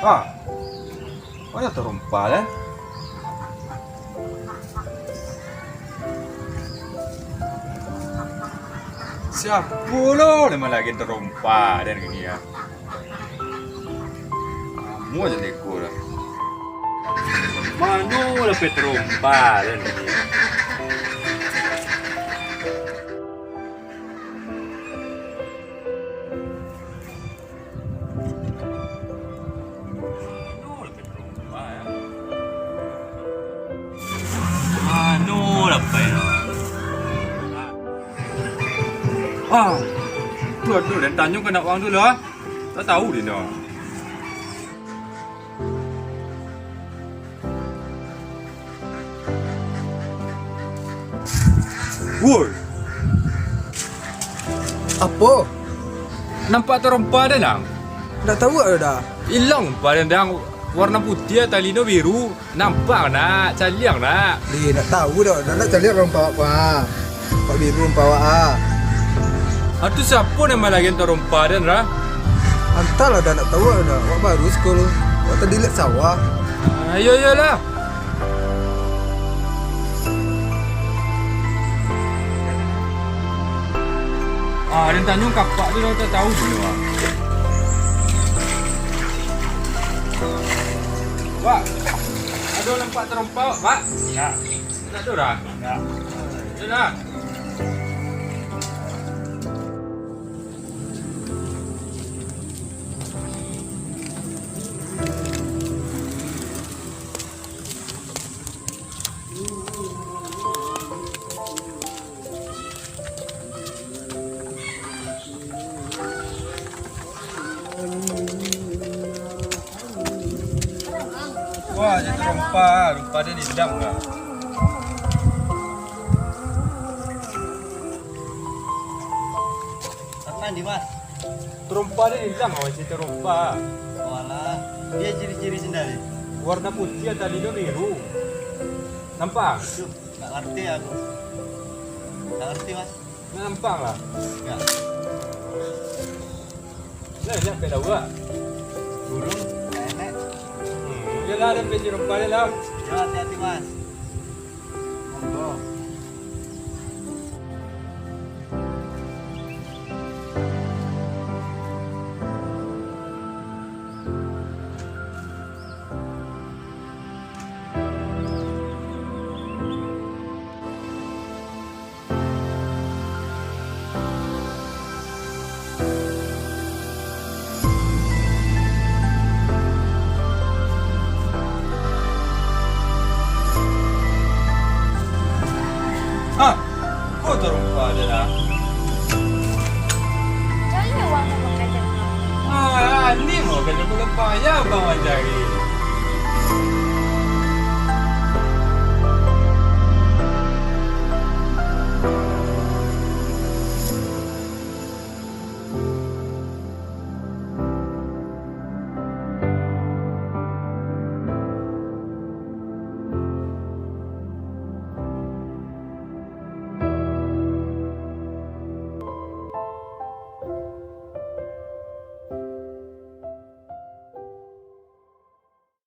Ah, banyak terompa kan? Siapa lo nama lagi terompa dan gini ya? Kamu aja neko lah. Mano lebih terompa dan gini ya? Ano lah pa yun? Tuh, dan Tanjung kena uang dulu lah. Tak tahu dia no. Woi, Apa? nampak terompa dah nang? Dah tahu tak dah? Hilang padang warna putih talino biru. Nampak nak, caliang nak. Dia nak tahu dah. Nak cari orang bawa apa? Pak biru orang bawa ah. Atu siapa nama lagi terompa dan lah? Entahlah dah nak tahu dah. Wak baru sekolah. Wak tadi lihat sawah. Ayo lah. Dan Tanjung kapak tu tak tahu dulu ah. Pak, ada nampak terompa Pak? Ya. Tak ada dah? Ya. Yalah. Wah, jadi rupa dia nidam enggak? Pernah di mas? Terompa dia nidam awak cerita terompa. Walah, dia ciri-ciri sendiri. Warna putih tadi itu biru. Nampak? Duh, nggak ngerti aku. Nggak ngerti mas? Nampak lah. Nggak. Lihat beda gua. Burung, nenek. Yalah ada baju terompa dia lah. Ya hati-hati mas.